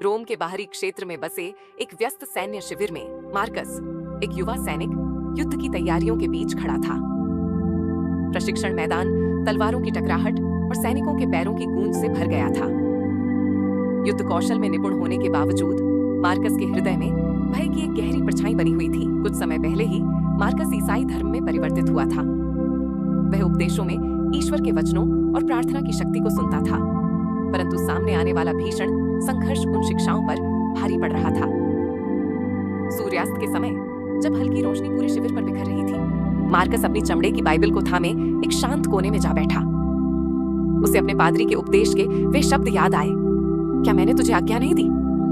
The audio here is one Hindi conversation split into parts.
रोम के बाहरी क्षेत्र में बसे एक व्यस्त सैन्य शिविर में मार्कस, एक युवा सैनिक, युद्ध की तैयारियों के बीच खड़ा था। प्रशिक्षण मैदान तलवारों की टकराहट और सैनिकों के पैरों की गूंज से भर गया था। युद्ध कौशल में निपुण होने के बावजूद मार्कस के हृदय में भय की एक गहरी परछाई बनी हुई थी। कुछ समय पहले ही मार्कस ईसाई धर्म में परिवर्तित हुआ था। वह उपदेशों में ईश्वर के वचनों और प्रार्थना की शक्ति को सुनता था, परंतु सामने आने वाला भीषण संघर्ष उन शिक्षाओं पर भारी पड़ रहा था। सूर्यास्त के समय जब हल्की रोशनी पूरे शिविर पर बिखर रही थी, मार्कस अपनी चमड़े की बाइबल को थामे एक शांत कोने में जा बैठा। उसे अपने पादरी के उपदेश के वे शब्द याद आए, क्या मैंने तुझे आज्ञा नहीं दी?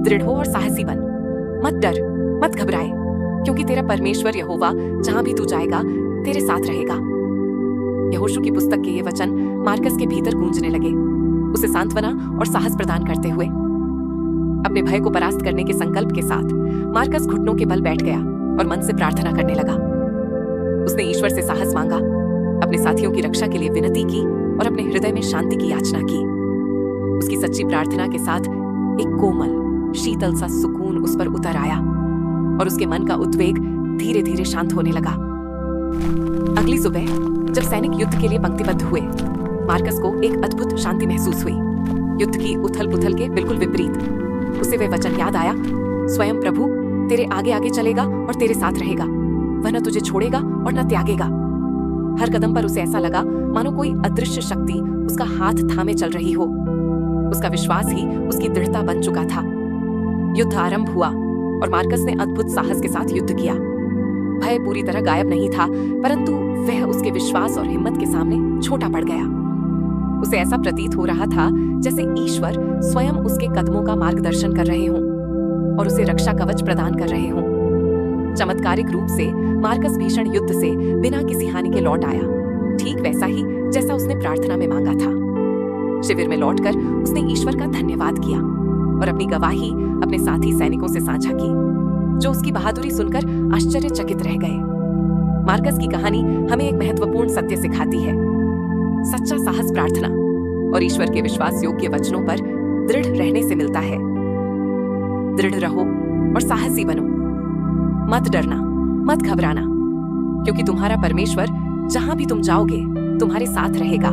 दृढ़ हो और साहसी बन, मत डर, मत घबराए, क्योंकि तेरा परमेश्वर यहोवा जहां भी तू जाएगा तेरे साथ रहेगा। यहोशू की पुस्तक के ये वचन मार्कस के भीतर गूंजने लगे, उसे सांत्वना और साहस प्रदान करते हुए। अपने भय को परास्त करने के संकल्प के साथ मार्कस घुटनों के बल बैठ गया और मन से प्रार्थना करने लगा। उसने ईश्वर से साहस मांगा, अपने साथियों की रक्षा के लिए विनती की और अपने हृदय में शांति की याचना की। उसकी सच्ची प्रार्थना के साथ एक कोमल, शीतल सा सुकून उस पर उतर आया और उसके मन का उद्वेग धीरे धीरे शांत होने लगा। अगली सुबह जब सैनिक युद्ध के लिए पंक्तिबद्ध हुए, मार्कस को एक अद्भुत शांति महसूस हुई। युद्ध की उथल पुथल के बिल्कुल विपरीत उसे वे वचन याद आया, स्वयं प्रभु तेरे आगे आगे चलेगा और तेरे साथ रहेगा, वह न तुझे छोड़ेगा और न त्यागेगा। हर कदम पर उसे ऐसा लगा मानो कोई अदृश्य शक्ति उसका हाथ थामे चल रही हो। उसका विश्वास ही उसकी दृढ़ता बन चुका था। युद्ध आरंभ हुआ और मार्कस ने अद्भुत साहस के साथ युद्ध किया। भय पूरी तरह गायब नहीं था, परंतु वह उसके विश्वास और हिम्मत के सामने छोटा पड़ गया। उसे ऐसा प्रतीत हो रहा था जैसे ईश्वर स्वयं उसके कदमों का मार्गदर्शन कर रहे हों और उसे रक्षा कवच प्रदान कर रहे हों। चमत्कारिक रूप से मार्कस भीषण युद्ध से बिना किसी हानि के लौट आया, ठीक वैसा ही जैसा उसने प्रार्थना में मांगा था। शिविर में लौटकर उसने ईश्वर का धन्यवाद किया और अपनी गवाही अपने साथी सैनिकों से साझा की, जो उसकी बहादुरी सुनकर आश्चर्यचकित रह गए। मार्कस की कहानी हमें एक महत्वपूर्ण सत्य सिखाती है। सच्चा साहस प्रार्थना और ईश्वर के विश्वास योग्य वचनों पर दृढ़ रहने से मिलता है। दृढ़ रहो और साहसी बनो, मत डरना, मत घबराना, क्योंकि तुम्हारा परमेश्वर जहां भी तुम जाओगे तुम्हारे साथ रहेगा।